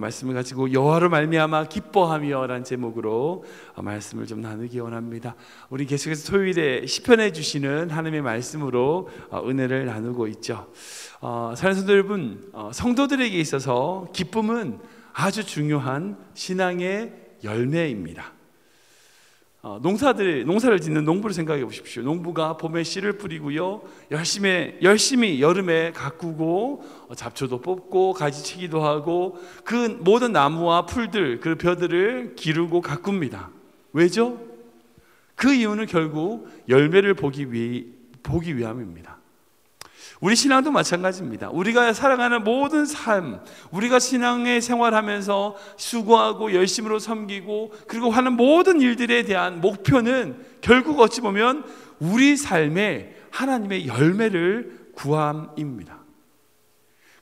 말씀을 가지고 여호와로 말미암아 기뻐하며 라는 제목으로 말씀을 좀 나누기 원합니다. 우리 계속해서 토요일에 시편해 주시는 하나님의 말씀으로 은혜를 나누고 있죠. 사랑하는 성도 여러분, 성도들에게 있어서 기쁨은 아주 중요한 신앙의 열매입니다. 농사를 짓는 농부를 생각해 보십시오. 농부가 봄에 씨를 뿌리고요, 열심히 여름에 가꾸고 잡초도 뽑고 가지치기도 하고 그 모든 나무와 풀들, 그 벼들을 기르고 가꿉니다. 왜죠? 그 이유는 결국 열매를 보기 위함입니다. 우리 신앙도 마찬가지입니다. 우리가 살아가는 모든 삶, 우리가 신앙의 생활하면서 수고하고 열심으로 섬기고 그리고 하는 모든 일들에 대한 목표는 결국 어찌 보면 우리 삶에 하나님의 열매를 구함입니다.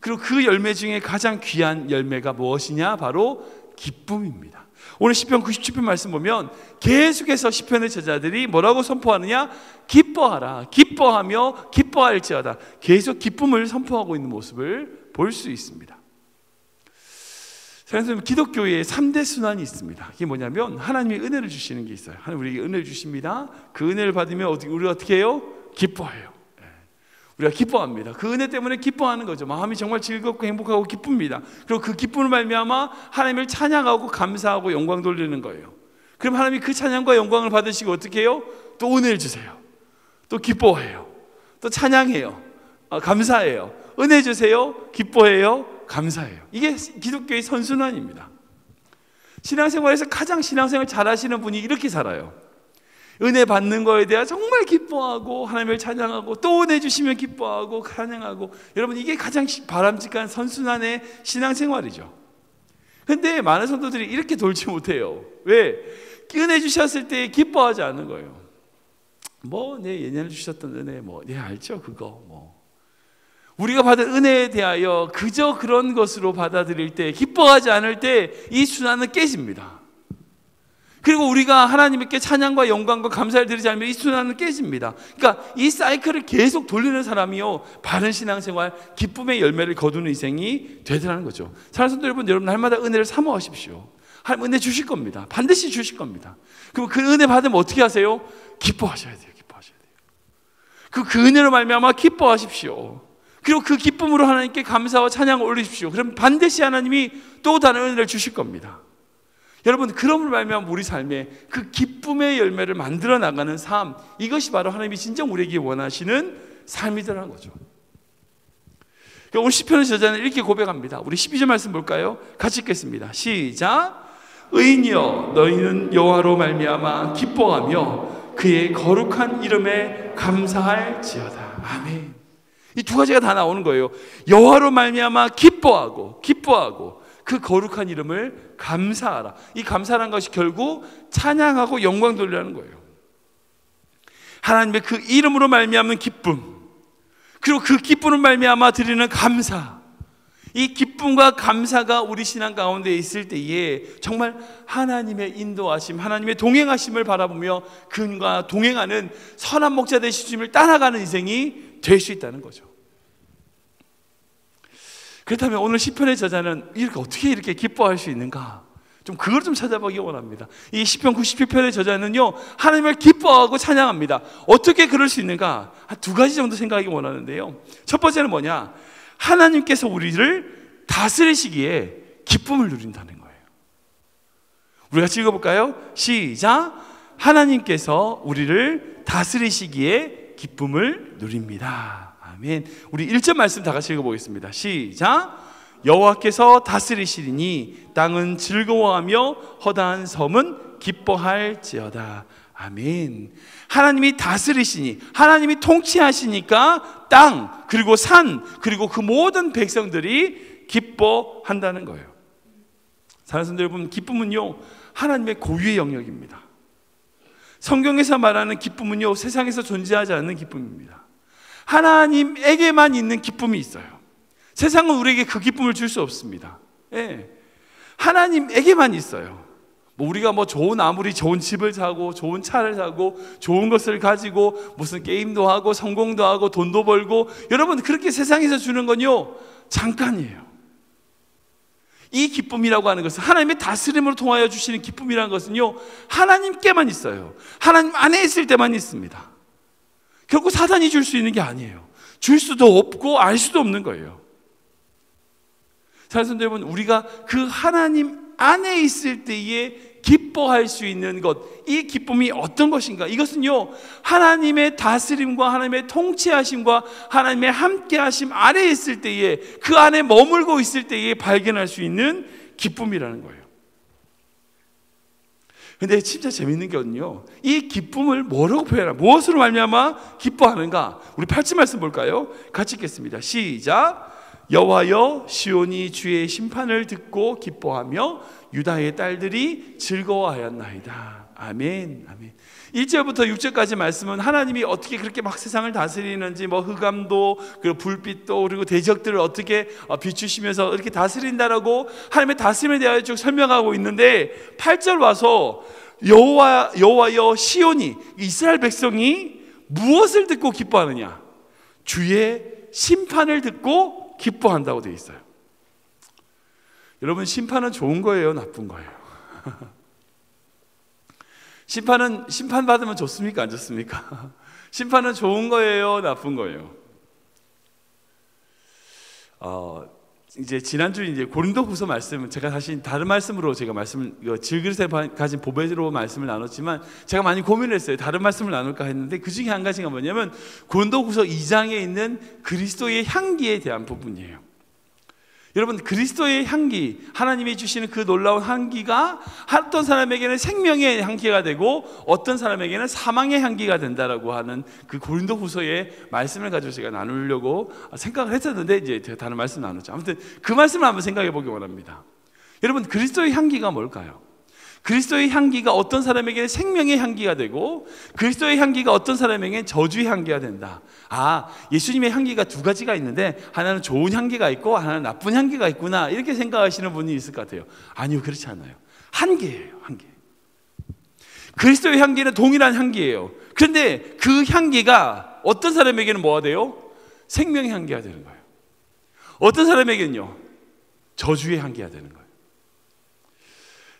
그리고 그 열매 중에 가장 귀한 열매가 무엇이냐? 바로 기쁨입니다. 오늘 시편 97편 말씀 보면 계속해서 시편의 저자들이 뭐라고 선포하느냐? 기뻐하라, 기뻐하며 기뻐할지어다. 계속 기쁨을 선포하고 있는 모습을 볼 수 있습니다. 사랑하는 기독교에 3대 순환이 있습니다. 그게 뭐냐면 하나님이 은혜를 주시는 게 있어요. 하나님 우리에게 은혜를 주십니다. 그 은혜를 받으면 우리가 어떻게 해요? 기뻐해요. 우리가 기뻐합니다. 그 은혜 때문에 기뻐하는 거죠. 마음이 정말 즐겁고 행복하고 기쁩니다. 그리고 그 기쁨을 말미암아 하나님을 찬양하고 감사하고 영광 돌리는 거예요. 그럼 하나님이 그 찬양과 영광을 받으시고 어떻게 해요? 또 은혜를 주세요. 또 기뻐해요. 또 찬양해요. 감사해요. 은혜 주세요. 기뻐해요. 감사해요. 이게 기독교의 선순환입니다. 신앙생활에서 가장 신앙생활 잘하시는 분이 이렇게 살아요. 은혜 받는 거에 대해 정말 기뻐하고 하나님을 찬양하고 또 은혜 주시면 기뻐하고 찬양하고, 여러분 이게 가장 바람직한 선순환의 신앙생활이죠. 그런데 많은 성도들이 이렇게 돌지 못해요. 왜? 은혜 주셨을 때 기뻐하지 않는 거예요. 내 예전에 주셨던 은혜 알죠 그거 우리가 받은 은혜에 대하여 그저 그런 것으로 받아들일 때, 기뻐하지 않을 때 이 순환은 깨집니다. 그리고 우리가 하나님께 찬양과 영광과 감사를 드리지 않으면 이 순환은 깨집니다. 그러니까 이 사이클을 계속 돌리는 사람이요, 바른 신앙생활, 기쁨의 열매를 거두는 인생이 되더라는 거죠. 사랑하는 성도 여러분, 날마다 은혜를 사모하십시오. 하나님 은혜 주실 겁니다. 반드시 주실 겁니다. 그럼 그 은혜 받으면 어떻게 하세요? 기뻐하셔야 돼요. 기뻐하셔야 돼요. 그 은혜로 말미암아 기뻐하십시오. 그리고 그 기쁨으로 하나님께 감사와 찬양을 올리십시오. 그럼 반드시 하나님이 또 다른 은혜를 주실 겁니다. 여러분, 그럼을 말미암아 우리 삶에 그 기쁨의 열매를 만들어 나가는 삶, 이것이 바로 하나님이 진정 우리에게 원하시는 삶이더라는 거죠. 그러니까 오늘 시편의 저자는 이렇게 고백합니다. 우리 12절 말씀 볼까요? 같이 읽겠습니다. 시작. 의인이여 너희는 여호와로 말미암아 기뻐하며 그의 거룩한 이름에 감사할지어다. 아멘. 이 두 가지가 다 나오는 거예요. 여호와로 말미암아 기뻐하고 그 거룩한 이름을 감사하라. 이 감사라는 것이 결국 찬양하고 영광 돌리라는 거예요. 하나님의 그 이름으로 말미암는 기쁨, 그리고 그 기쁨으로 말미암아 드리는 감사, 이 기쁨과 감사가 우리 신앙 가운데 있을 때에 정말 하나님의 인도하심, 하나님의 동행하심을 바라보며 그분과 동행하는 선한 목자 되신 주님을 따라가는 인생이 될 수 있다는 거죠. 그렇다면 오늘 시편의 저자는 어떻게 이렇게 기뻐할 수 있는가? 그걸 좀 찾아보기 원합니다. 이 시편 97편의 저자는요, 하나님을 기뻐하고 찬양합니다. 어떻게 그럴 수 있는가? 한 두 가지 정도 생각하기 원하는데요. 첫 번째는 뭐냐? 하나님께서 우리를 다스리시기에 기쁨을 누린다는 거예요. 우리 같이 읽어볼까요? 시작. 하나님께서 우리를 다스리시기에 기쁨을 누립니다. 아멘. 우리 1절 말씀 다 같이 읽어보겠습니다. 시작. 여호와께서 다스리시리니 땅은 즐거워하며 허다한 섬은 기뻐할지어다. 아멘. 하나님이 다스리시니, 하나님이 통치하시니까 땅, 그리고 산, 그리고 그 모든 백성들이 기뻐한다는 거예요. 사랑하는 성도 여러분, 기쁨은요 하나님의 고유의 영역입니다. 성경에서 말하는 기쁨은요 세상에서 존재하지 않는 기쁨입니다. 하나님에게만 있는 기쁨이 있어요. 세상은 우리에게 그 기쁨을 줄 수 없습니다. 하나님에게만 있어요. 우리가 아무리 좋은 집을 사고 좋은 차를 사고 좋은 것을 가지고 무슨 게임도 하고 성공도 하고 돈도 벌고, 여러분 그렇게 세상에서 주는 건요 잠깐이에요. 이 기쁨이라고 하는 것은, 하나님의 다스림으로 통하여 주시는 기쁨이라는 것은요, 하나님께만 있어요. 하나님 안에 있을 때만 있습니다. 결국 사단이 줄 수 있는 게 아니에요. 줄 수도 없고 알 수도 없는 거예요. 사랑하는 여러분, 우리가 그 하나님 안에 있을 때에 기뻐할 수 있는 것, 이 기쁨이 어떤 것인가? 이것은요, 하나님의 다스림과 하나님의 통치하심과 하나님의 함께하심 아래에 있을 때에, 그 안에 머물고 있을 때에 발견할 수 있는 기쁨이라는 거예요. 근데 진짜 재밌는 게요, 이 기쁨을 뭐라고 표현하나, 무엇으로 말미암아 기뻐하는가? 우리 8절 말씀 볼까요? 같이 읽겠습니다. 시작. 여호와여, 시온이 주의 심판을 듣고 기뻐하며 유다의 딸들이 즐거워하였나이다. 아멘, 아멘. 1절부터 6절까지 말씀은 하나님이 어떻게 그렇게 막 세상을 다스리는지, 뭐 흑암도 그리고 불빛도 그리고 대적들을 어떻게 비추시면서 이렇게 다스린다라고 하나님의 다스림에 대하여 쭉 설명하고 있는데, 8절 와서 여호와여, 시온이, 이스라엘 백성이 무엇을 듣고 기뻐하느냐? 주의 심판을 듣고 기뻐한다고 되어 있어요. 여러분, 심판은 좋은 거예요, 나쁜 거예요? 심판 받으면 좋습니까, 안 좋습니까? 심판은 좋은 거예요, 나쁜 거예요? 이제 지난주 이제 고린도후서 말씀, 제가 사실 다른 말씀으로 제가 질그릇에 가진 보배로 말씀을 나눴지만, 제가 많이 고민을 했어요. 다른 말씀을 나눌까 했는데, 그 중에 한 가지가 뭐냐면 고린도후서 2장에 있는 그리스도의 향기에 대한 부분이에요. 여러분, 그리스도의 향기, 하나님이 주시는 그 놀라운 향기가 어떤 사람에게는 생명의 향기가 되고 어떤 사람에게는 사망의 향기가 된다라고 하는 그 고린도후서의 말씀을 가지고 제가 나누려고 생각을 했었는데, 이제 다른 말씀 나누죠. 아무튼 그 말씀을 한번 생각해 보기 원합니다. 여러분, 그리스도의 향기가 뭘까요? 그리스도의 향기가 어떤 사람에게는 생명의 향기가 되고, 그리스도의 향기가 어떤 사람에게는 저주의 향기가 된다. 예수님의 향기가 두 가지가 있는데, 하나는 좋은 향기가 있고 하나는 나쁜 향기가 있구나, 이렇게 생각하시는 분이 있을 것 같아요. 아니요, 그렇지 않아요. 한계예요, 한계. 그리스도의 향기는 동일한 향기예요. 그런데 그 향기가 어떤 사람에게는 뭐가 돼요? 생명의 향기가 되는 거예요. 어떤 사람에게는요, 저주의 향기가 되는 거예요.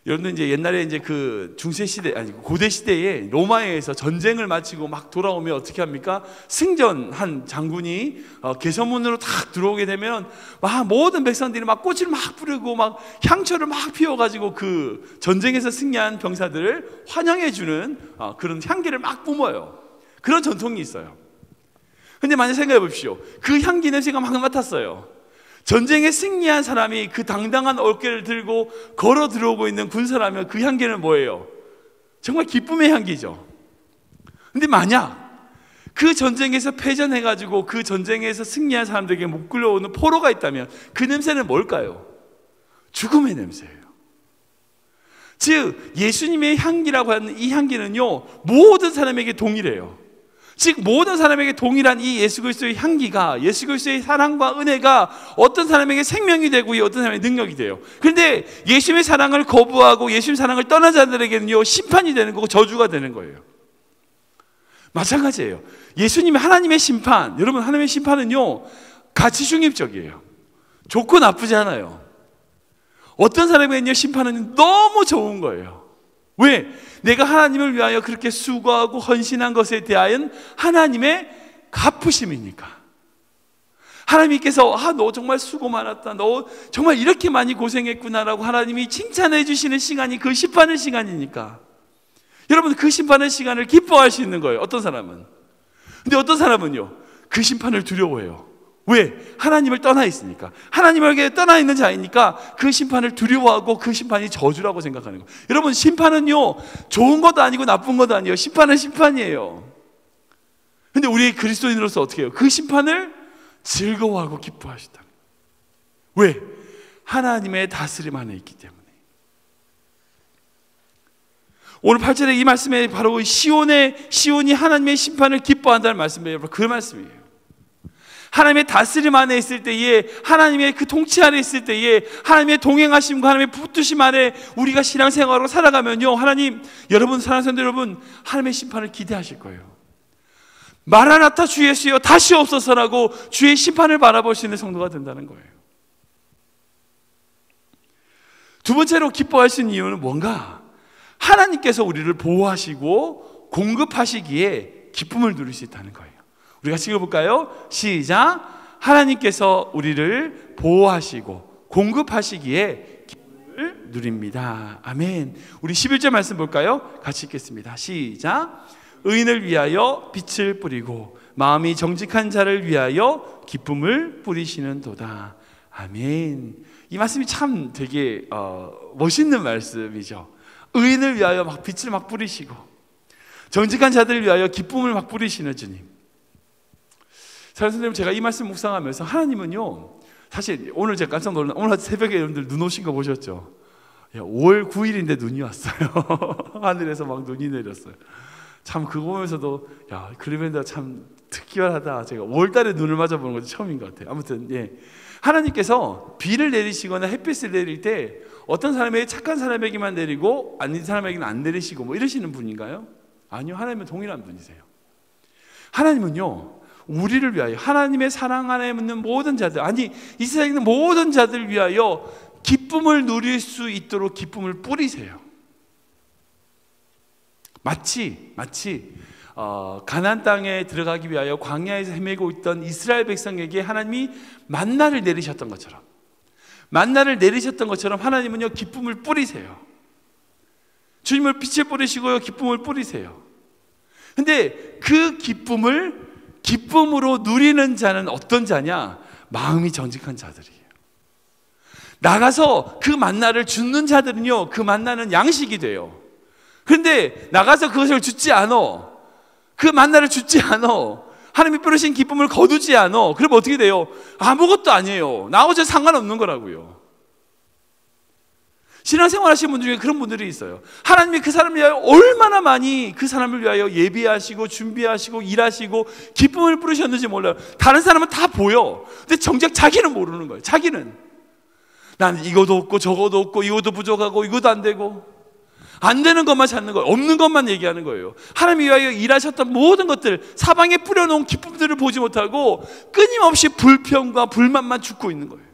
여러분들, 이제 옛날에 이제 그 중세시대, 아니 고대 시대에 로마에서 전쟁을 마치고 막 돌아오면 어떻게 합니까? 승전한 장군이 개선문으로 탁 들어오게 되면 막 모든 백성들이 막 꽃을 막 뿌리고 막 향초를 막 피워가지고 그 전쟁에서 승리한 병사들을 환영해주는 그런 향기를 막 뿜어요. 그런 전통이 있어요. 근데 만약 생각해 보십시오. 그 향기 냄새가 막 맡았어요. 전쟁에 승리한 사람이 그 당당한 어깨를 들고 걸어 들어오고 있는 군사라면 그 향기는 뭐예요? 정말 기쁨의 향기죠. 근데 만약 그 전쟁에서 패전해가지고 그 전쟁에서 승리한 사람들에게 못 끌려오는 포로가 있다면 그 냄새는 뭘까요? 죽음의 냄새예요. 즉, 예수님의 향기라고 하는 이 향기는요, 모든 사람에게 동일해요. 즉, 모든 사람에게 동일한 이 예수 그리스도의 향기가, 예수 그리스도의 사랑과 은혜가 어떤 사람에게 생명이 되고 어떤 사람에게 능력이 돼요. 그런데 예수님의 사랑을 거부하고 예수님의 사랑을 떠난 자들에게는요, 심판이 되는 거고 저주가 되는 거예요. 마찬가지예요. 예수님의 하나님의 심판, 여러분, 하나님의 심판은요, 가치 중립적이에요. 좋고 나쁘지 않아요. 어떤 사람에게는요, 심판은 너무 좋은 거예요. 왜? 내가 하나님을 위하여 그렇게 수고하고 헌신한 것에 대한 하나님의 갚으심이니까. 하나님께서 너 정말 수고 많았다, 너 정말 이렇게 많이 고생했구나라고 하나님이 칭찬해 주시는 시간이 그 심판의 시간이니까. 여러분, 그 심판의 시간을 기뻐할 수 있는 거예요, 어떤 사람은. 근데 어떤 사람은요, 그 심판을 두려워해요. 왜? 하나님을 떠나 있으니까. 하나님에게 떠나 있는 자이니까 그 심판을 두려워하고 그 심판이 저주라고 생각하는 거예요. 여러분, 심판은요, 좋은 것도 아니고 나쁜 것도 아니에요. 심판은 심판이에요. 근데 우리 그리스도인으로서 어떻게 해요? 그 심판을 즐거워하고 기뻐하시다. 왜? 하나님의 다스림 안에 있기 때문에. 오늘 8절에 이 말씀에 바로 시온이 하나님의 심판을 기뻐한다는 말씀이에요. 그 말씀이에요. 하나님의 다스림 안에 있을 때에, 하나님의 그 통치 안에 있을 때에, 하나님의 동행하심과 하나님의 붙드심 안에 우리가 신앙생활로 살아가면요, 하나님, 여러분, 사랑하는 성도 여러분, 하나님의 심판을 기대하실 거예요. 마라나타 주 예수여 다시 없어서라고 주의 심판을 바라볼 수 있는 성도가 된다는 거예요. 두 번째로 기뻐하시는 이유는 뭔가? 하나님께서 우리를 보호하시고 공급하시기에 기쁨을 누릴 수 있다는 거예요. 우리 같이 읽어볼까요? 시작. 하나님께서 우리를 보호하시고 공급하시기에 기쁨을 누립니다. 아멘. 우리 11절 말씀 볼까요? 같이 읽겠습니다. 시작. 의인을 위하여 빛을 뿌리고 마음이 정직한 자를 위하여 기쁨을 뿌리시는도다. 아멘. 이 말씀이 참 되게 멋있는 말씀이죠. 의인을 위하여 막 빛을 막 뿌리시고 정직한 자들을 위하여 기쁨을 막 뿌리시는 주님. 사랑하는 선생님, 제가 이 말씀 묵상하면서 하나님은요, 사실 오늘 제가 깜짝 놀란, 오늘 새벽에 여러분들 눈 오신 거 보셨죠? 5월 9일인데 눈이 왔어요. 하늘에서 막 눈이 내렸어요. 참 그거 보면서도 야, 그러면 참 특별하다. 제가 5월 달에 눈을 맞아보는 것도 처음인 것 같아요. 아무튼 예, 하나님께서 비를 내리시거나 햇빛을 내릴 때 어떤 사람에게 착한 사람에게만 내리고 아닌 사람에게는 안 내리시고 뭐 이러시는 분인가요? 아니요, 하나님은 동일한 분이세요. 하나님은요, 우리를 위하여, 하나님의 사랑 안에 있는 모든 자들, 아니 이 세상에 있는 모든 자들을 위하여 기쁨을 누릴 수 있도록 기쁨을 뿌리세요. 마치 가나안 땅에 들어가기 위하여 광야에서 헤매고 있던 이스라엘 백성에게 하나님이 만나를 내리셨던 것처럼, 하나님은요 기쁨을 뿌리세요. 주님을 빛을 뿌리시고요 기쁨을 뿌리세요. 근데 그 기쁨으로 누리는 자는 어떤 자냐? 마음이 정직한 자들이에요. 나가서 그 만나를 줍는 자들은요, 그 만나는 양식이 돼요. 그런데 나가서 그것을 줍지 않아, 그 만나를 줍지 않아, 하나님이 뿌리신 기쁨을 거두지 않아, 그러면 어떻게 돼요? 아무것도 아니에요. 나하고 저 상관없는 거라고요. 신앙생활 하시는 분 중에 그런 분들이 있어요. 하나님이 그 사람을 위하여 얼마나 많이 그 사람을 위하여 예비하시고 준비하시고 일하시고 기쁨을 뿌리셨는지 몰라요. 다른 사람은 다 보여. 근데 정작 자기는 모르는 거예요. 자기는 나는 이것도 없고 저것도 없고 이것도 부족하고 이것도 안 되고, 안 되는 것만 찾는 거예요. 없는 것만 얘기하는 거예요. 하나님이 위하여 일하셨던 모든 것들, 사방에 뿌려놓은 기쁨들을 보지 못하고 끊임없이 불평과 불만만 죽고 있는 거예요.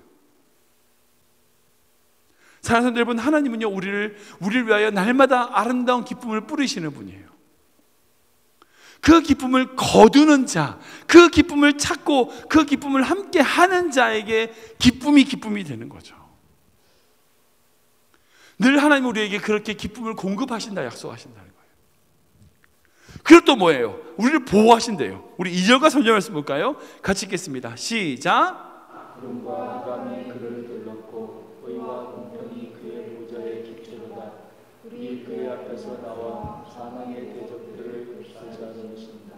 사랑하는 여러분, 하나님은요 우리를 위하여 날마다 아름다운 기쁨을 뿌리시는 분이에요. 그 기쁨을 거두는 자, 그 기쁨을 찾고 그 기쁨을 함께 하는 자에게 기쁨이 되는 거죠. 늘 하나님 우리에게 그렇게 기쁨을 공급하신다 약속하신다는 거예요. 그리고 또 뭐예요? 우리를 보호하신대요. 우리 2절과 3절 말씀 볼까요? 같이 읽겠습니다. 시작. 구름과 바람이 그를 둘렀고 의와 공평이 그의 보좌에 깃들어다. 우리 그의 앞에서 나와 사망의 대적들을 쫓아내신다.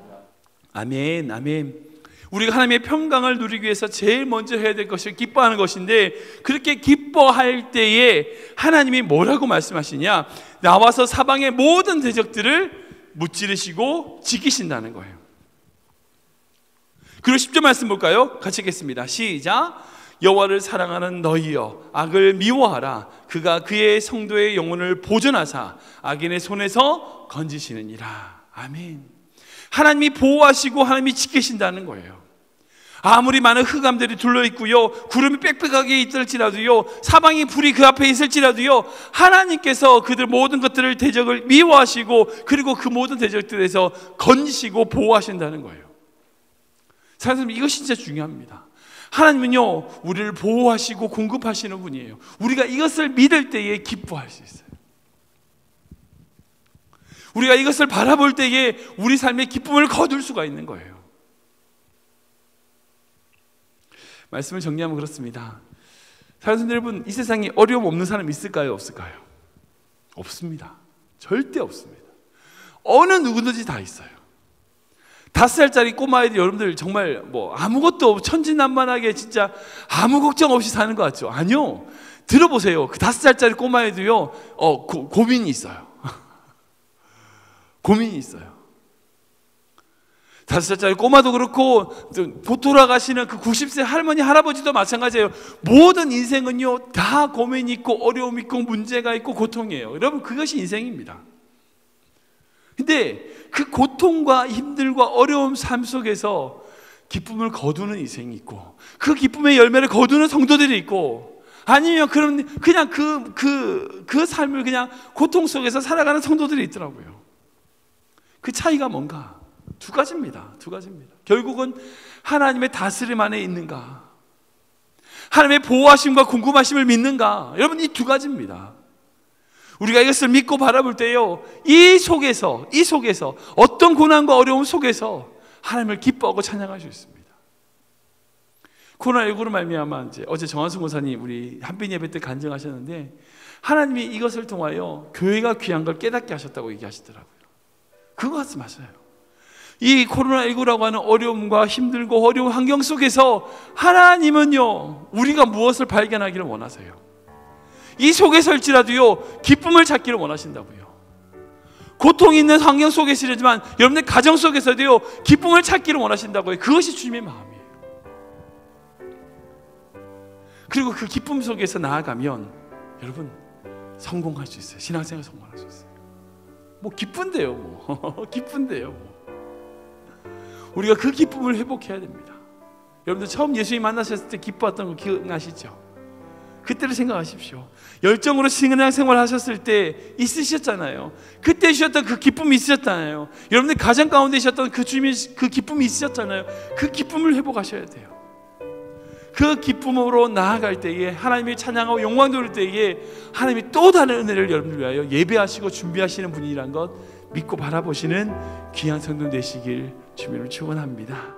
아멘, 아멘. 우리가 하나님의 평강을 누리기 위해서 제일 먼저 해야 될 것이 기뻐하는 것인데, 그렇게 기뻐할 때에 하나님이 뭐라고 말씀하시냐? 나와서 사방의 모든 대적들을 무찌르시고 지키신다는 거예요. 그리고 10절 말씀 볼까요? 같이 읽겠습니다. 시작. 여호와를 사랑하는 너희여, 악을 미워하라. 그가 그의 성도의 영혼을 보존하사 악인의 손에서 건지시느니라. 아멘. 하나님이 보호하시고 하나님이 지키신다는 거예요. 아무리 많은 흑암들이 둘러있고요, 구름이 빽빽하게 있을지라도요, 사방이 불이 그 앞에 있을지라도요, 하나님께서 그들 모든 것들을, 대적을 미워하시고 그리고 그 모든 대적들에서 건지시고 보호하신다는 거예요. 사랑하는 이것이 진짜 중요합니다. 하나님은요 우리를 보호하시고 공급하시는 분이에요. 우리가 이것을 믿을 때에 기뻐할 수 있어요. 우리가 이것을 바라볼 때에 우리 삶의 기쁨을 거둘 수가 있는 거예요. 말씀을 정리하면 그렇습니다. 사랑하는 여러분, 이 세상에 어려움 없는 사람 있을까요? 없을까요? 없습니다. 절대 없습니다. 어느 누구든지 다 있어요. 5살짜리 꼬마애들, 여러분들 정말 뭐 아무것도 없고 천진난만하게 진짜 아무 걱정 없이 사는 것 같죠? 아니요. 들어보세요. 그 5살짜리 꼬마애도요 고민이 있어요. 고민이 있어요. 5살짜리 꼬마도 그렇고 돌아가시는 그 90세 할머니 할아버지도 마찬가지예요. 모든 인생은요 다 고민이 있고 어려움이 있고 문제가 있고 고통이에요. 여러분, 그것이 인생입니다. 근데 그 고통과 힘들과 어려움 삶 속에서 기쁨을 거두는 인생이 있고, 그 기쁨의 열매를 거두는 성도들이 있고, 아니면 그냥 그 삶을 그냥 고통 속에서 살아가는 성도들이 있더라고요. 그 차이가 뭔가? 두 가지입니다. 결국은 하나님의 다스림 안에 있는가, 하나님의 보호하심과 궁금하심을 믿는가. 여러분, 이 두 가지입니다. 우리가 이것을 믿고 바라볼 때요, 이 속에서 어떤 고난과 어려움 속에서 하나님을 기뻐하고 찬양할 수 있습니다. 코로나19로 말미암아 이제 어제 정한승 목사님 우리 한빛 예배 때 간증하셨는데, 하나님이 이것을 통하여 교회가 귀한 걸 깨닫게 하셨다고 얘기하시더라고요. 그거 맞아요. 이 코로나19라고 하는 어려움과 힘들고 어려운 환경 속에서 하나님은요, 우리가 무엇을 발견하기를 원하세요. 이 속에서일지라도요, 기쁨을 찾기를 원하신다고요. 고통이 있는 환경 속에서지만 여러분의 가정 속에서도요, 기쁨을 찾기를 원하신다고요. 그것이 주님의 마음이에요. 그리고 그 기쁨 속에서 나아가면 여러분 성공할 수 있어요. 신앙생활 성공할 수 있어요. 뭐 기쁜데요, 기쁜데요. 우리가 그 기쁨을 회복해야 됩니다. 여러분들 처음 예수님 만나셨을 때 기뻐했던 거 기억나시죠? 그때를 생각하십시오. 열정으로 신앙생활 하셨을 때 있으셨잖아요. 그때 주셨던 그 기쁨이 있으셨잖아요. 여러분들 가정 가운데 있었던 그 주님의 그 기쁨이 있으셨잖아요. 그 기쁨을 회복하셔야 돼요. 그 기쁨으로 나아갈 때에, 하나님의 찬양하고 영광 돌릴 때에 하나님이 또 다른 은혜를 여러분들 위하여 예배하시고 준비하시는 분이란 것 믿고 바라보시는 귀한 성도 되시길 주님으로 축원합니다.